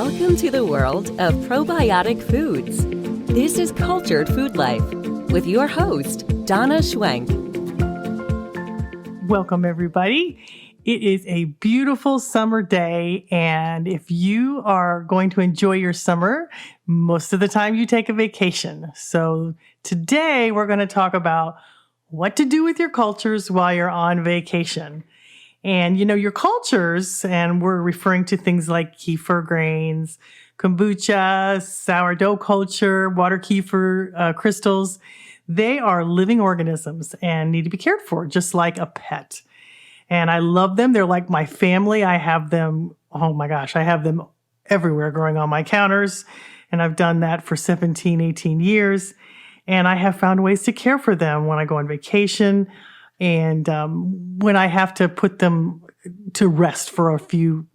Welcome to the world of probiotic foods. This is Cultured Food Life with your host, Donna Schwenk. Welcome, everybody. It is a beautiful summer day, and if you are going to enjoy your summer, most of the time you take a vacation. So today we're going to talk about what to do with your cultures while you're on vacation. And, your cultures, and we're referring to things like kefir grains, kombucha, sourdough culture, water kefir crystals. They are living organisms and need to be cared for, just like a pet. And I love them. They're like my family. I have them, oh my gosh, I have them everywhere growing on my counters. And I've done that for 17, 18 years. And I have found ways to care for them when I go on vacation. And when I have to put them to rest for a few,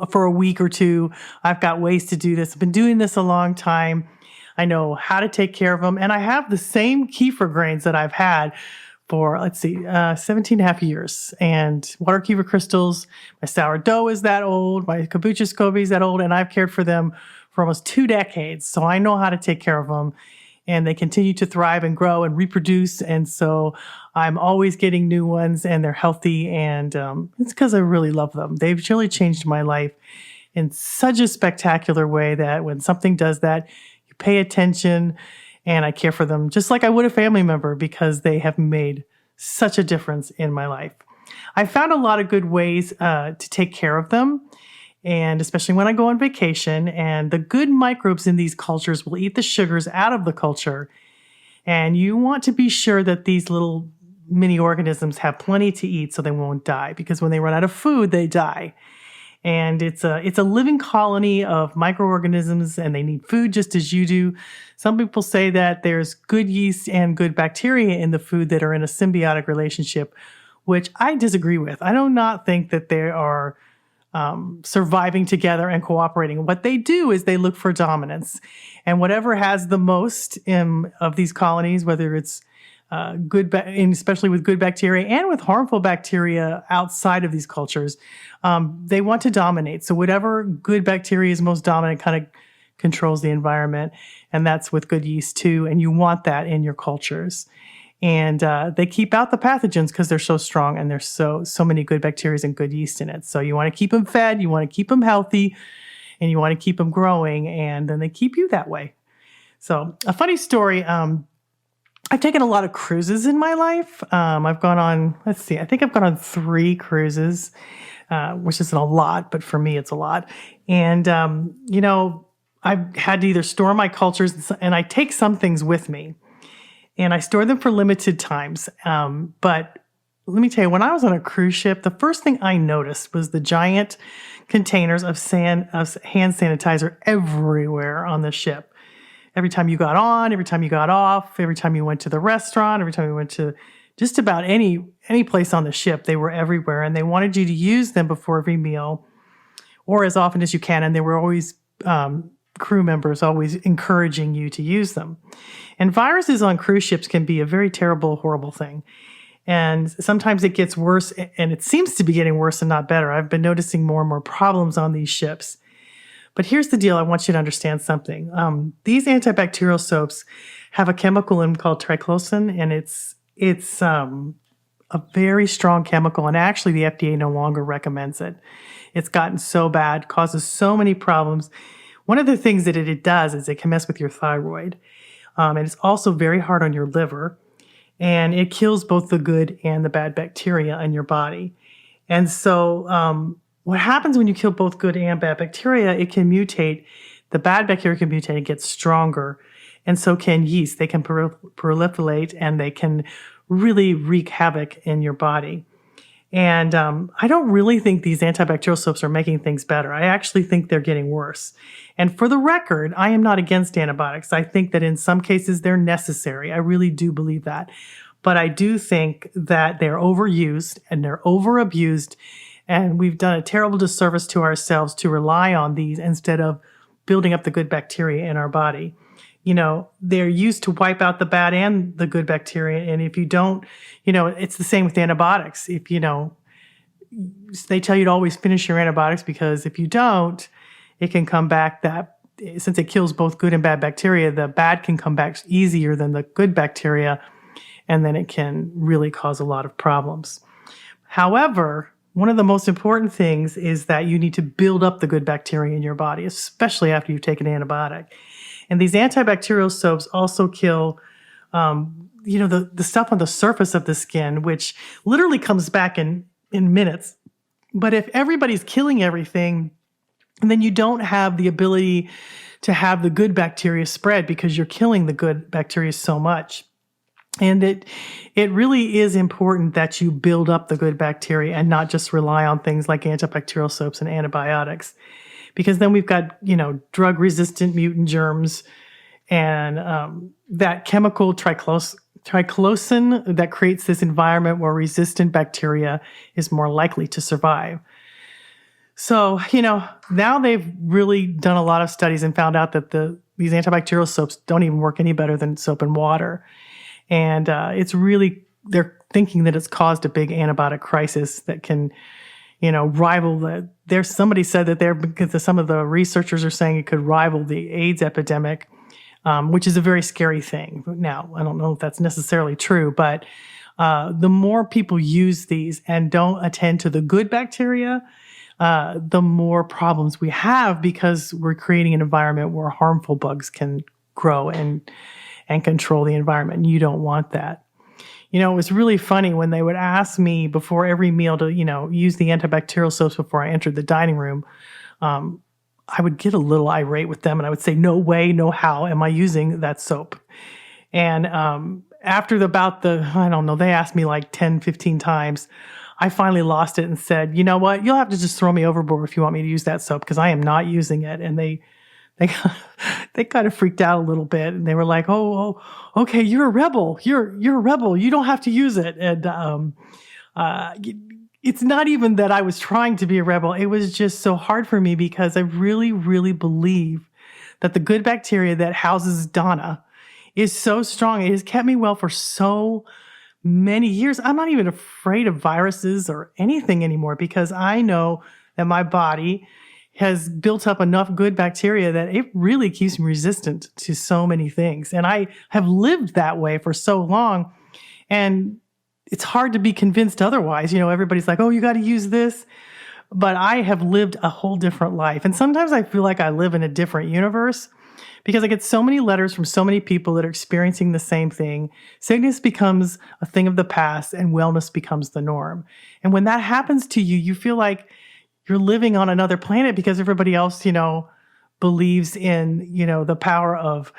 for a week or two, I've got ways to do this. I've been doing this a long time. I know how to take care of them. And I have the same kefir grains that I've had for, 17 and a half years. And water kefir crystals, my sourdough is that old, my kombucha SCOBY is that old, and I've cared for them for almost 2 decades. So I know how to take care of them. And they continue to thrive and grow and reproduce. And so I'm always getting new ones, and they're healthy. And it's because I really love them. They've really changed my life in such a spectacular way that when something does that, you pay attention, and I care for them just like I would a family member because they have made such a difference in my life. I found a lot of good ways to take care of them. And especially when I go on vacation, and the good microbes in these cultures will eat the sugars out of the culture. And you want to be sure that these little mini organisms have plenty to eat so they won't die, because when they run out of food, they die. And it's a living colony of microorganisms, and they need food just as you do. Some people say that there's good yeast and good bacteria in the food that are in a symbiotic relationship, which I disagree with. I do not think that they are surviving together and cooperating. What they do is they look for dominance, and whatever has the most of these colonies, whether it's especially with good bacteria and with harmful bacteria outside of these cultures, they want to dominate. So whatever good bacteria is most dominant kind of controls the environment, and that's with good yeast too. And you want that in your cultures. And they keep out the pathogens because they're so strong, and there's so many good bacteria and good yeast in it. So you want to keep them fed, you want to keep them healthy, and you want to keep them growing, and then they keep you that way. So a funny story, I've taken a lot of cruises in my life. I've gone on, I think I've gone on 3 cruises, which isn't a lot, but for me it's a lot. And, I've had to either store my cultures, and I take some things with me. And I store them for limited times. But let me tell you, when I was on a cruise ship, the first thing I noticed was the giant containers of hand sanitizer everywhere on the ship. Every time you got on, every time you got off, every time you went to the restaurant, every time you went to just about any place on the ship, they were everywhere. And they wanted you to use them before every meal or as often as you can. And they were always crew members always encouraging you to use them. And viruses on cruise ships can be a very terrible, horrible thing. And sometimes it gets worse, and it seems to be getting worse and not better. I've been noticing more and more problems on these ships. But here's the deal. I want you to understand something. These antibacterial soaps have a chemical in them called triclosan, and it's a very strong chemical. And actually, the FDA no longer recommends it. It's gotten so bad, causes so many problems. One of the things that it does is it can mess with your thyroid. And it's also very hard on your liver. And it kills both the good and the bad bacteria in your body. And so what happens when you kill both good and bad bacteria, it can mutate. The bad bacteria can mutate and get stronger. And so can yeast. They can proliferate, and they can really wreak havoc in your body. And I don't really think these antibacterial soaps are making things better. I actually think they're getting worse. And for the record, I am not against antibiotics. I think that in some cases they're necessary. I really do believe that. But I do think that they're overused and they're overabused. And we've done a terrible disservice to ourselves to rely on these instead of building up the good bacteria in our body. They're used to wipe out the bad and the good bacteria. And if you don't, it's the same with antibiotics. If, they tell you to always finish your antibiotics because if you don't, it can come back since it kills both good and bad bacteria, the bad can come back easier than the good bacteria, and then it can really cause a lot of problems. However, one of the most important things is that you need to build up the good bacteria in your body, especially after you take an antibiotic. And these antibacterial soaps also kill, the stuff on the surface of the skin, which literally comes back in minutes. But if everybody's killing everything, then you don't have the ability to have the good bacteria spread because you're killing the good bacteria so much. And it really is important that you build up the good bacteria and not just rely on things like antibacterial soaps and antibiotics. Because then we've got, drug-resistant mutant germs and that chemical triclosan that creates this environment where resistant bacteria is more likely to survive. So, now they've really done a lot of studies and found out that these antibacterial soaps don't even work any better than soap and water. And they're thinking that it's caused a big antibiotic crisis that can, rival somebody said that because some of the researchers are saying it could rival the AIDS epidemic, which is a very scary thing. Now, I don't know if that's necessarily true, but the more people use these and don't attend to the good bacteria, the more problems we have because we're creating an environment where harmful bugs can grow and control the environment. And you don't want that. It was really funny when they would ask me before every meal to, use the antibacterial soaps before I entered the dining room. I would get a little irate with them and I would say, no way, no how am I using that soap? And after they asked me like 10, 15 times, I finally lost it and said, you know what, you'll have to just throw me overboard if you want me to use that soap because I am not using it. And they kind of freaked out a little bit and they were like, oh, okay, you're a rebel. You're a rebel. You don't have to use it. And it's not even that I was trying to be a rebel. It was just so hard for me because I really, really believe that the good bacteria that houses Donna is so strong. It has kept me well for so many years. I'm not even afraid of viruses or anything anymore because I know that my body has built up enough good bacteria that it really keeps me resistant to so many things. And I have lived that way for so long. And it's hard to be convinced otherwise. Everybody's like, oh, you got to use this. But I have lived a whole different life. And sometimes I feel like I live in a different universe because I get so many letters from so many people that are experiencing the same thing. Sickness becomes a thing of the past and wellness becomes the norm. And when that happens to you, you feel like you're living on another planet because everybody else, believes in, the power of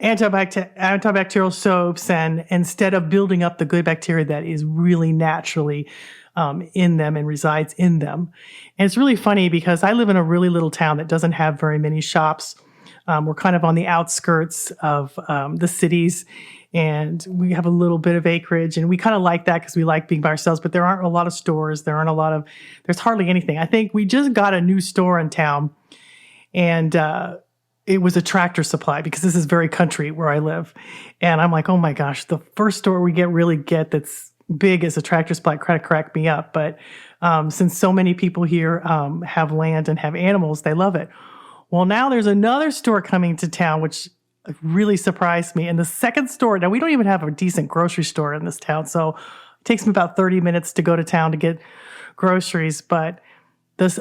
antibacterial soaps and instead of building up the good bacteria that is really naturally in them and resides in them. And it's really funny because I live in a really little town that doesn't have very many shops. We're kind of on the outskirts of the cities and we have a little bit of acreage and we kind of like that because we like being by ourselves, but there aren't a lot of stores. There's hardly anything. I think we just got a new store in town and it was a Tractor Supply because this is very country where I live. And I'm like, oh my gosh, the first store we get that's big is a Tractor Supply. Kind of cracked me up. But since so many people here have land and have animals, they love it. Well, now there's another store coming to town, which really surprised me. And the second store, now we don't even have a decent grocery store in this town. So it takes me about 30 minutes to go to town to get groceries. But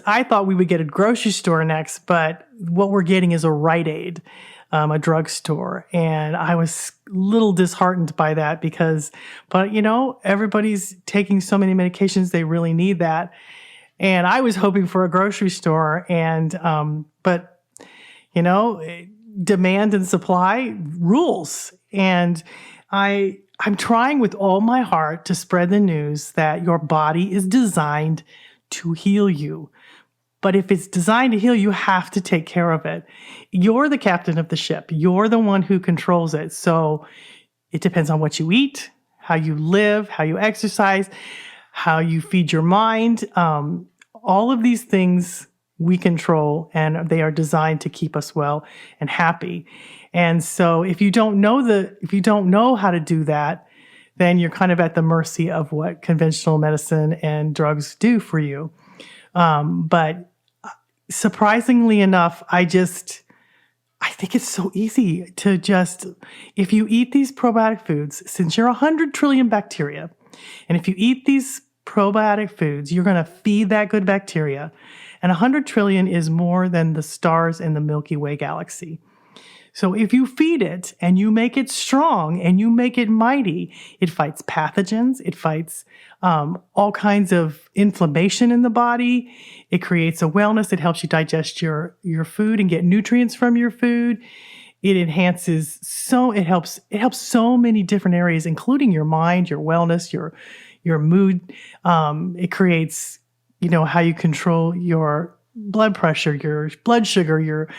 I thought we would get a grocery store next, but what we're getting is a Rite Aid, a drugstore. And I was a little disheartened by that but everybody's taking so many medications, they really need that. And I was hoping for a grocery store but demand and supply rules. And I'm trying with all my heart to spread the news that your body is designed to heal you. But if it's designed to heal, you have to take care of it. You're the captain of the ship. You're the one who controls it. So it depends on what you eat, how you live, how you exercise, how you feed your mind. All of these things we control, and they are designed to keep us well and happy. And so if you don't know how to do that, then you're kind of at the mercy of what conventional medicine and drugs do for you. But surprisingly enough, I think it's so easy to just, if you eat these probiotic foods, since you're 100 trillion bacteria, and if you eat these probiotic foods, you're going to feed that good bacteria. And 100 trillion is more than the stars in the Milky Way galaxy. So if you feed it and you make it strong and you make it mighty, it fights pathogens. It fights all kinds of inflammation in the body. It creates a wellness. It helps you digest your food and get nutrients from your food. It enhances it helps so many different areas, including your mind, your wellness, your mood. It creates, how you control your blood pressure, your blood sugar,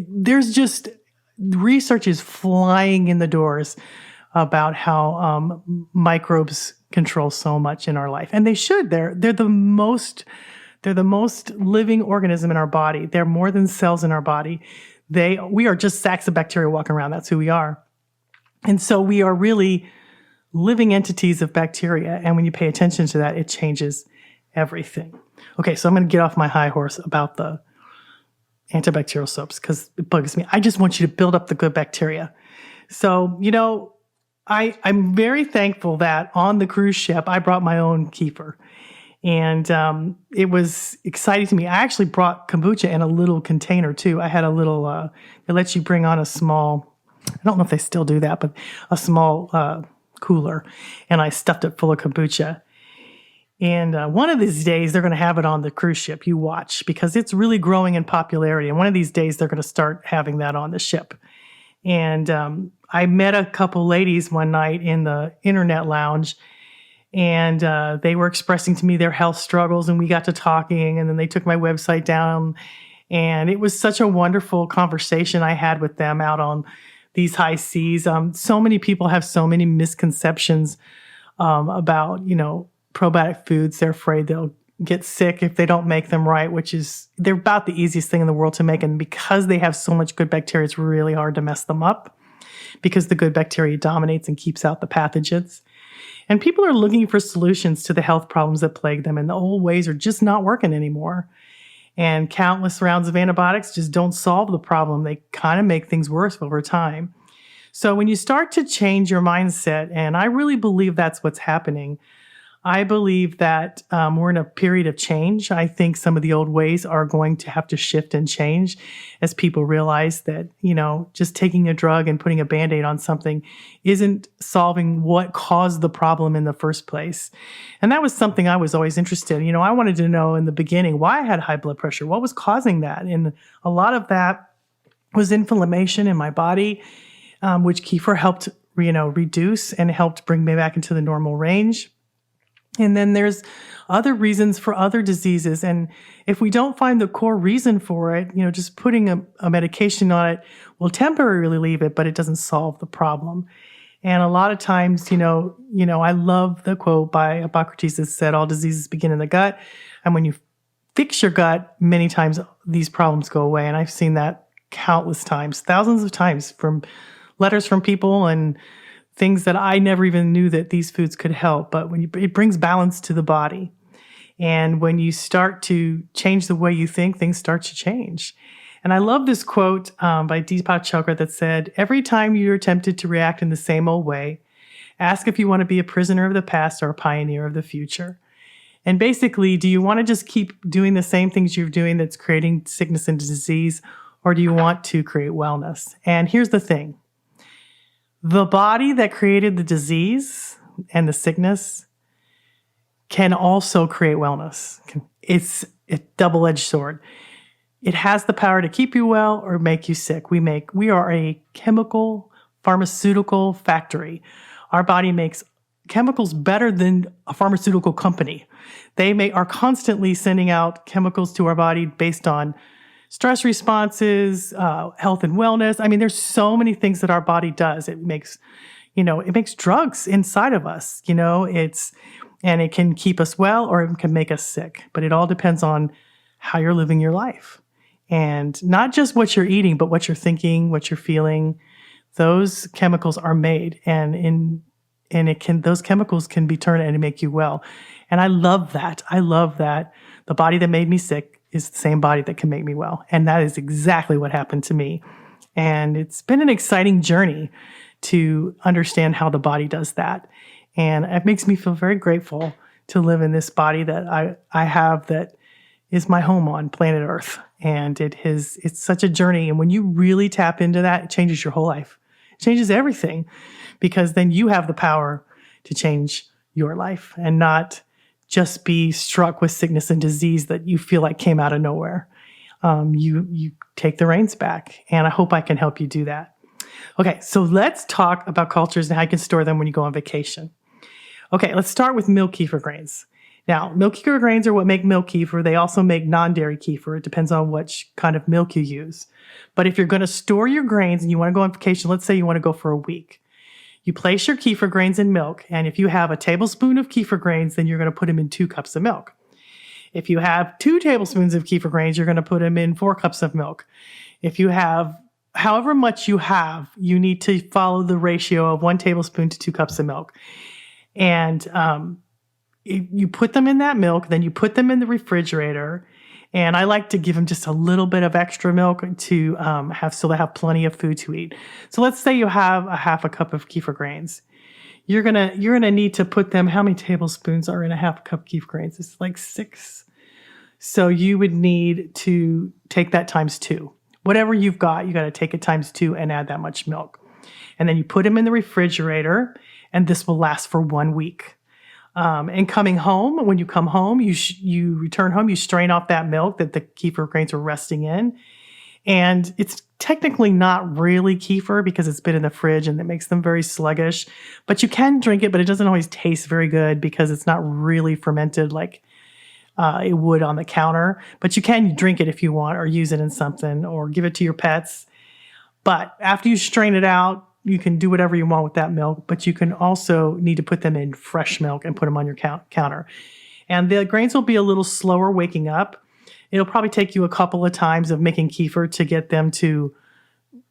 there's just research is flying in the doors about how microbes control so much in our life, and they should. They're the most living organism in our body. They're more than cells in our body. We are just sacks of bacteria walking around. That's who we are, and so we are really living entities of bacteria. And when you pay attention to that, it changes everything. Okay, so I'm going to get off my high horse about the antibacterial soaps because it bugs me. I just want you to build up the good bacteria. So, I'm very thankful that on the cruise ship, I brought my own kefir. And it was exciting to me. I actually brought kombucha in a little container too. I had a little, it lets you bring on a small, I don't know if they still do that, but a small cooler. And I stuffed it full of kombucha. And one of these days, they're going to have it on the cruise ship. You watch, because it's really growing in popularity. And one of these days, they're going to start having that on the ship. And I met a couple ladies one night in the internet lounge, and they were expressing to me their health struggles, and we got to talking, and then they took my website down. And it was such a wonderful conversation I had with them out on these high seas. So many people have so many misconceptions about, probiotic foods. They're afraid they'll get sick if they don't make them right, they're about the easiest thing in the world to make. And because they have so much good bacteria, it's really hard to mess them up because the good bacteria dominates and keeps out the pathogens. And people are looking for solutions to the health problems that plague them, and the old ways are just not working anymore. And countless rounds of antibiotics just don't solve the problem. They kind of make things worse over time. So when you start to change your mindset, and I really believe that's what's happening, I believe that we're in a period of change. I think some of the old ways are going to have to shift and change as people realize that, just taking a drug and putting a Band-Aid on something isn't solving what caused the problem in the first place. And that was something I was always interested in. I wanted to know in the beginning why I had high blood pressure, what was causing that? And a lot of that was inflammation in my body, which kefir helped, reduce and helped bring me back into the normal range. And then there's other reasons for other diseases. And if we don't find the core reason for it, just putting a medication on it will temporarily relieve it, but it doesn't solve the problem. And a lot of times, I love the quote by Hippocrates that said, all diseases begin in the gut. And when you fix your gut, many times these problems go away. And I've seen that countless times, thousands of times, from letters from people and things that I never even knew that these foods could help. But it brings balance to the body. And when you start to change the way you think, things start to change. And I love this quote by Deepak Chopra that said, every time you're tempted to react in the same old way, ask if you want to be a prisoner of the past or a pioneer of the future. And basically, do you want to just keep doing the same things you're doing that's creating sickness and disease, or do you want to create wellness? And here's the thing. The body that created the disease and the sickness can also create wellness. It's a double-edged sword. It has the power to keep you well or make you sick. We are a chemical pharmaceutical factory. Our body makes chemicals better than a pharmaceutical company. They are constantly sending out chemicals to our body based on stress responses, health and wellness. I mean, there's so many things that our body does. It makes drugs inside of us, and it can keep us well or it can make us sick. But it all depends on how you're living your life. And not just what you're eating, but what you're thinking, what you're feeling. Those chemicals are made, and those chemicals can be turned and make you well. And I love that. The body that made me sick is the same body that can make me well. And that is exactly what happened to me. And it's been an exciting journey to understand how the body does that. And it makes me feel very grateful to live in this body that I have that is my home on planet Earth. And it's such a journey. And when you really tap into that, it changes your whole life. It changes everything, because then you have the power to change your life and not just be struck with sickness and disease that you feel like came out of nowhere. You take the reins back, and I hope I can help you do that. Okay, so let's talk about cultures and how you can store them when you go on vacation. Okay, let's start with milk kefir grains. Now, milk kefir grains are what make milk kefir. They also make non-dairy kefir. It depends on which kind of milk you use. But if you're going to store your grains and you want to go on vacation, let's say you want to go for a week. You place your kefir grains in milk, and if you have a tablespoon of kefir grains, then you're going to put them in 2 cups of milk. If you have 2 tablespoons of kefir grains, you're going to put them in 4 cups of milk. If you have however much you have, you need to follow the ratio of 1 tablespoon to 2 cups of milk. And you put them in that milk, then you put them in the refrigerator. And I like to give them just a little bit of extra milk to so they have plenty of food to eat. So let's say you have a half a cup of kefir grains. You're gonna need to put them. How many tablespoons are in a half a cup of kefir grains? It's like 6. So you would need to take that times 2. Whatever you've got, you got to take it times 2 and add that much milk. And then you put them in the refrigerator, and this will last for 1 week. And coming home, when you come home, you return home, you strain off that milk that the kefir grains are resting in. And it's technically not really kefir because it's been in the fridge and it makes them very sluggish. But you can drink it, but it doesn't always taste very good because it's not really fermented like it would on the counter. But you can drink it if you want, or use it in something, or give it to your pets. But after you strain it out, you can do whatever you want with that milk, but you can also need to put them in fresh milk and put them on your counter. And the grains will be a little slower waking up. It'll probably take you a couple of times of making kefir to get them to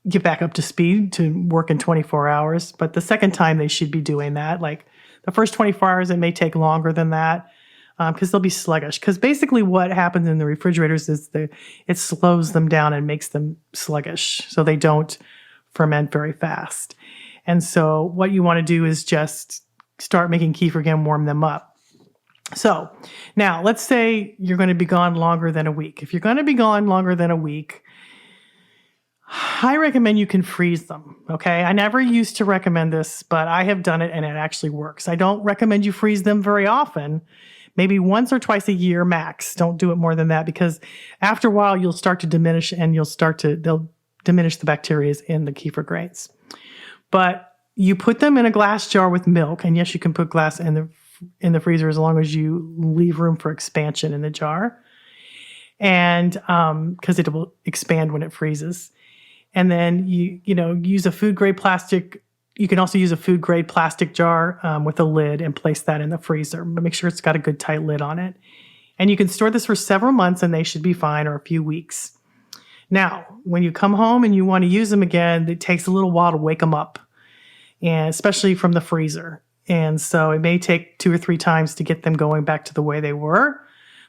get back up to speed to work in 24 hours. But the second time they should be doing that. Like the first 24 hours, it may take longer than that because they'll be sluggish. Because basically what happens in the refrigerators is it slows them down and makes them sluggish. So they don't ferment very fast. And so what you want to do is just start making kefir again, warm them up. So now let's say you're going to be gone longer than a week. If you're going to be gone longer than a week, I recommend you can freeze them. Okay. I never used to recommend this, but I have done it and it actually works. I don't recommend you freeze them very often. Maybe once or twice a year max. Don't do it more than that, because after a while you'll start to diminish and they'll diminish the bacteria in the kefir grains. But you put them in a glass jar with milk, and yes, you can put glass in the freezer as long as you leave room for expansion in the jar, and because it will expand when it freezes. And then you use a food grade plastic. You can also use a food grade plastic jar with a lid and place that in the freezer, but make sure it's got a good tight lid on it. And you can store this for several months, and they should be fine, or a few weeks. Now, when you come home and you want to use them again, it takes a little while to wake them up, and especially from the freezer. And so it may take 2 or 3 times to get them going back to the way they were,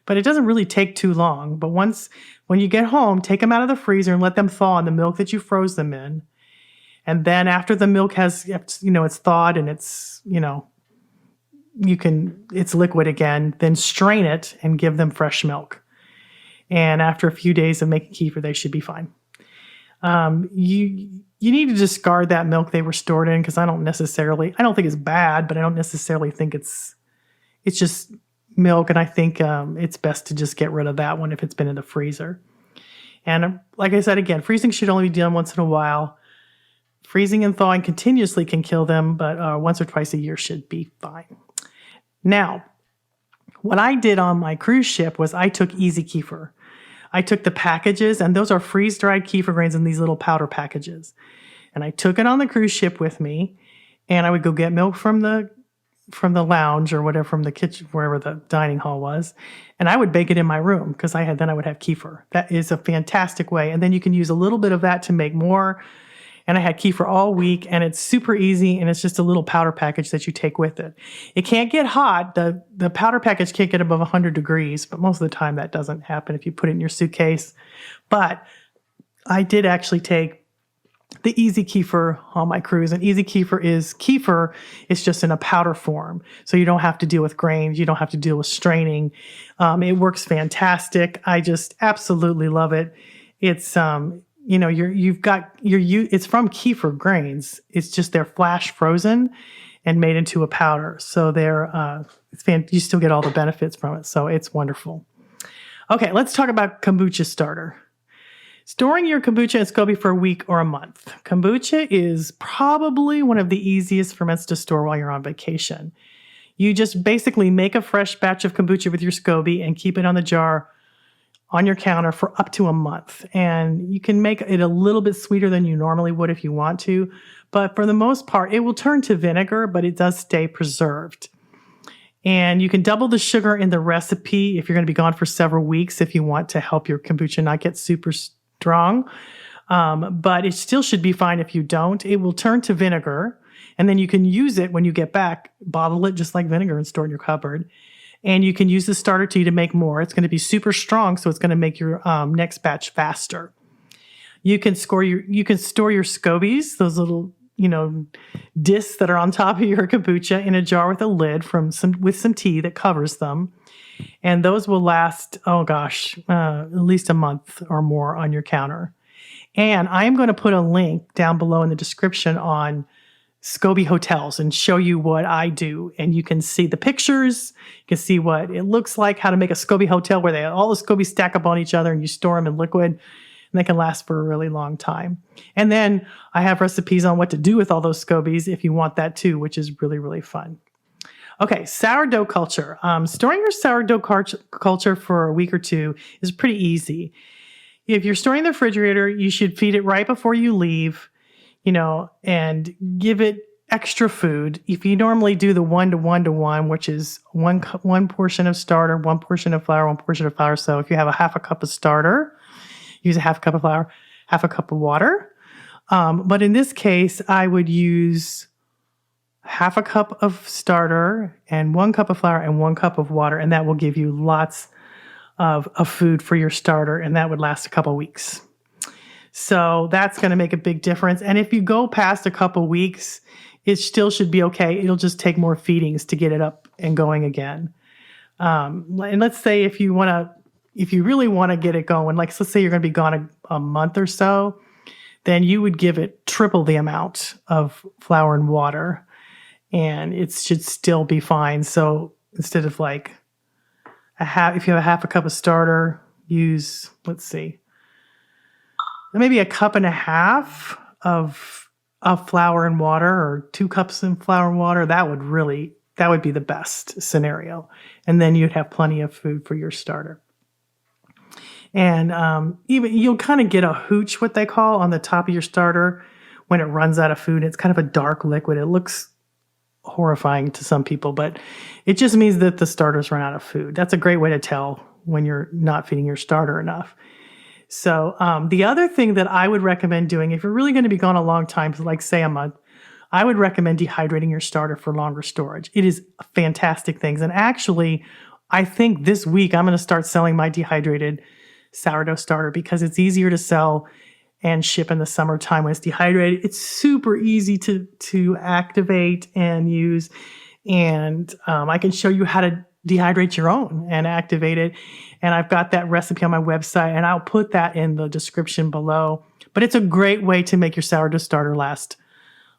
but it doesn't really take too long. But when you get home, take them out of the freezer and let them thaw in the milk that you froze them in. And then after the milk has, it's thawed and it's liquid again, then strain it and give them fresh milk. And after a few days of making kefir, they should be fine. You need to discard that milk they were stored in, because I don't think it's bad, but I don't necessarily think it's just milk. And I think it's best to just get rid of that one if it's been in the freezer. And like I said, again, freezing should only be done once in a while. Freezing and thawing continuously can kill them, but once or twice a year should be fine. Now, what I did on my cruise ship was I took Easy Kefir. I took the packages, and those are freeze-dried kefir grains in these little powder packages. And I took it on the cruise ship with me, and I would go get milk from the lounge or whatever, from the kitchen, wherever the dining hall was, and I would bake it in my room because then I would have kefir. That is a fantastic way. And then you can use a little bit of that to make more. And I had kefir all week, and it's super easy, and it's just a little powder package that you take with it. It can't get hot. The powder package can't get above 100 degrees, but most of the time that doesn't happen if you put it in your suitcase. But I did actually take the Easy Kefir on my cruise. And Easy Kefir is just in a powder form. So you don't have to deal with grains. You don't have to deal with straining. It works fantastic. I just absolutely love it. It's, it's from kefir grains. It's just they're flash frozen and made into a powder. So you still get all the benefits from it. So it's wonderful. Okay, let's talk about kombucha starter. Storing your kombucha and SCOBY for a week or a month. Kombucha is probably one of the easiest ferments to store while you're on vacation. You just basically make a fresh batch of kombucha with your SCOBY and keep it on the jar on your counter for up to a month. And you can make it a little bit sweeter than you normally would if you want to. But for the most part, it will turn to vinegar, but it does stay preserved. And you can double the sugar in the recipe if you're going to be gone for several weeks if you want to help your kombucha not get super strong. But it still should be fine if you don't. It will turn to vinegar, and then you can use it when you get back, bottle it just like vinegar and store it in your cupboard. And you can use the starter tea to make more. It's going to be super strong, so it's going to make your next batch faster. You can store your SCOBYs, those little discs that are on top of your kombucha, in a jar with a lid with some tea that covers them. And those will last, at least a month or more on your counter. And I'm going to put a link down below in the description on SCOBY hotels and show you what I do. And you can see the pictures. You can see what it looks like, how to make a SCOBY hotel where all the SCOBYs stack up on each other and you store them in liquid. And they can last for a really long time. And then I have recipes on what to do with all those SCOBYs if you want that too, which is really, really fun. Okay, sourdough culture. Storing your sourdough culture for a week or two is pretty easy. If you're storing in the refrigerator, you should feed it right before you leave, and give it extra food. If you normally do the 1-to-1-to-1, which is one portion of starter, 1 portion of flour, 1 portion of flour. So if you have a half a cup of starter, use a half a cup of flour, half a cup of water. But in this case, I would use half a cup of starter and 1 cup of flour and 1 cup of water, and that will give you lots of food for your starter, and that would last a couple weeks. So that's going to make a big difference. And if you go past a couple weeks, it still should be okay. It'll just take more feedings to get it up and going again. And let's say if you really want to get it going, like let's say you're going to be gone a month or so, then you would give it triple the amount of flour and water, and it should still be fine. So instead of if you have a half a cup of starter, use, maybe a cup and a half of flour and water, or 2 cups of flour and water. That would be the best scenario. And then you'd have plenty of food for your starter. And even you'll kind of get a hooch, what they call, on the top of your starter when it runs out of food. It's kind of a dark liquid. It looks horrifying to some people, but it just means that the starters run out of food. That's a great way to tell when you're not feeding your starter enough. So the other thing that I would recommend doing, if you're really going to be gone a long time, like say a month, I would recommend dehydrating your starter for longer storage. It is a fantastic thing. And actually, I think this week I'm going to start selling my dehydrated sourdough starter because it's easier to sell and ship in the summertime when it's dehydrated. It's super easy to activate and use. And I can show you how to dehydrate your own and activate it. And I've got that recipe on my website, and I'll put that in the description below. But it's a great way to make your sourdough starter last,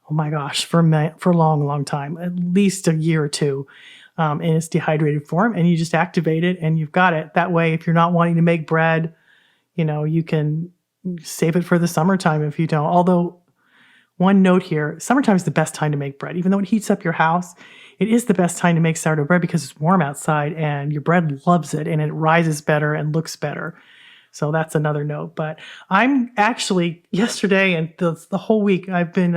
for a long, long time, at least a year or two. In its dehydrated form, and you just activate it and you've got it. That way, if you're not wanting to make bread, you can save it for the summertime if you don't. Although, one note here, summertime is the best time to make bread. Even though it heats up your house, it is the best time to make sourdough bread because it's warm outside and your bread loves it and it rises better and looks better. So that's another note. But I'm actually, yesterday and the whole week, I've been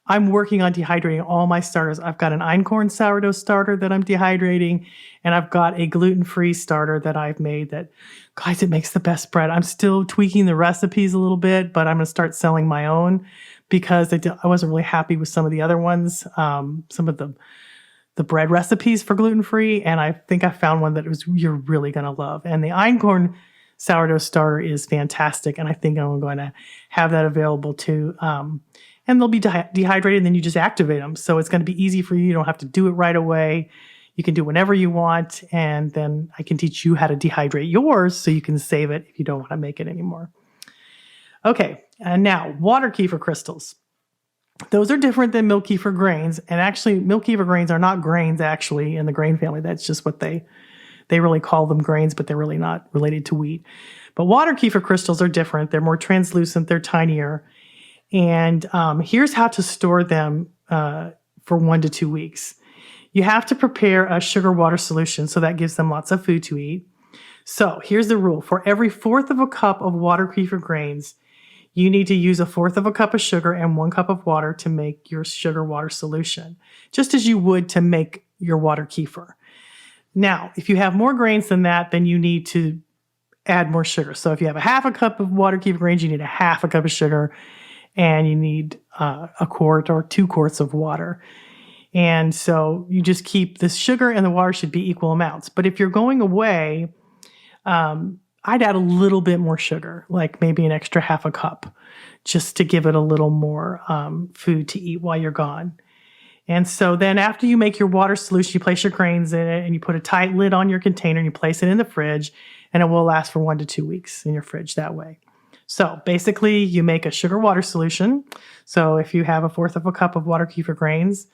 I'm working on dehydrating all my starters. I've got an einkorn sourdough starter that I'm dehydrating, and I've got a gluten-free starter that I've made that, guys, it makes the best bread. I'm still tweaking the recipes a little bit, but I'm going to start selling my own because I wasn't really happy with some of the other ones, some of the bread recipes for gluten-free, and I think I found one that you're really going to love. And the einkorn sourdough starter is fantastic, and I think I'm going to have that available too. And they'll be dehydrated, and then you just activate them. So it's going to be easy for you. You don't have to do it right away. You can do it whenever you want, and then I can teach you how to dehydrate yours so you can save it if you don't want to make it anymore. Okay, and now water kefir crystals. Those are different than milk kefir grains, and actually milk kefir grains are not grains actually in the grain family. That's just what they really call them grains, but they're really not related to wheat. But water kefir crystals are different. They're more translucent. They're tinier. And here's how to store them for 1 to 2 weeks. You have to prepare a sugar water solution, so that gives them lots of food to eat. So here's the rule. For every 1/4 of a cup of water kefir grains, you need to use 1/4 of a cup of sugar and 1 cup of water to make your sugar water solution, just as you would to make your water kefir. Now, if you have more grains than that, then you need to add more sugar. So if you have 1/2 cup of water kefir grains, you need 1/2 cup of sugar, and you need 1 quart or 2 quarts of water. And so you just keep the sugar and the water should be equal amounts. But if you're going away, I'd add a little bit more sugar, like maybe an extra 1/2 cup, just to give it a little more food to eat while you're gone. And so then after you make your water solution, you place your grains in it and you put a tight lid on your container and you place it in the fridge, and it will last for 1 to 2 weeks in your fridge that way. So basically you make a sugar water solution. So if you have 1/4 of a cup of water kefir grains,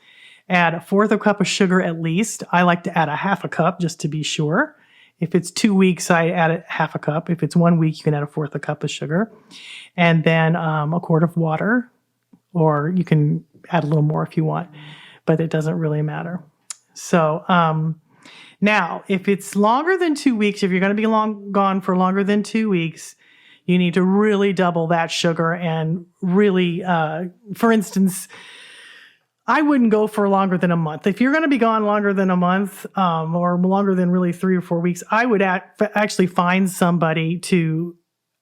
add 1/4 of a cup of sugar at least. I like to add 1/2 cup just to be sure. If it's 2 weeks, I add 1/2 cup. If it's 1 week, you can add 1/4 cup of sugar. And then 1 quart of water, or you can add a little more if you want, but it doesn't really matter. So now, if it's longer than 2 weeks, if you're going to be gone for longer than 2 weeks, you need to really double that sugar and really, for instance, I wouldn't go for longer than a month. If you're going to be gone longer than a month or longer than really 3 or 4 weeks, I would actually find somebody to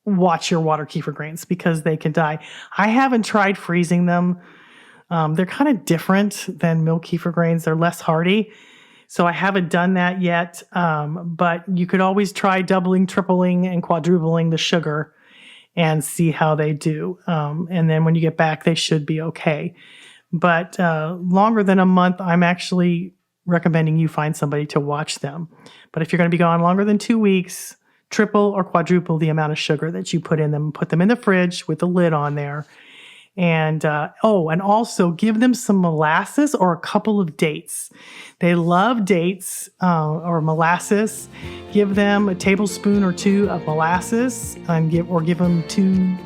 watch your water kefir grains because they can die. I haven't tried freezing them. They're kind of different than milk kefir grains. They're less hardy. So I haven't done that yet, but you could always try doubling, tripling, and quadrupling the sugar and see how they do. And then when you get back, they should be okay. But longer than a month, I'm actually recommending you find somebody to watch them. But if you're going to be gone longer than 2 weeks, triple or quadruple the amount of sugar that you put in them. Put them in the fridge with the lid on there. And and also give them some molasses or a couple of dates. They love dates or molasses. Give them a tablespoon or 2 of molasses, and give them 2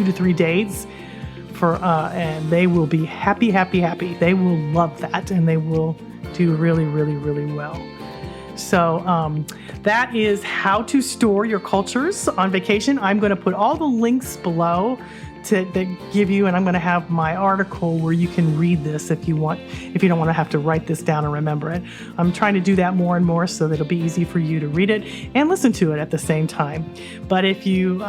to 3 dates and they will be happy. They will love that, and they will do really, really, really well. So that is how to store your cultures on vacation. I'm going to put all the links below that give you, and I'm going to have my article where you can read this if you don't want to have to write this down and remember it. I'm trying to do that more and more so that it'll be easy for you to read it and listen to it at the same time. But if you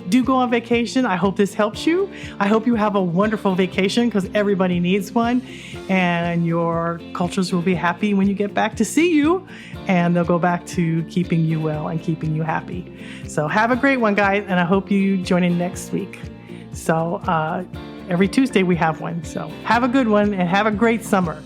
do go on vacation, I hope this helps you. I hope you have a wonderful vacation because everybody needs one, and your cultures will be happy when you get back to see you, and they'll go back to keeping you well and keeping you happy. So have a great one, guys, and I hope you join in next week. So every Tuesday we have one. So have a good one and have a great summer.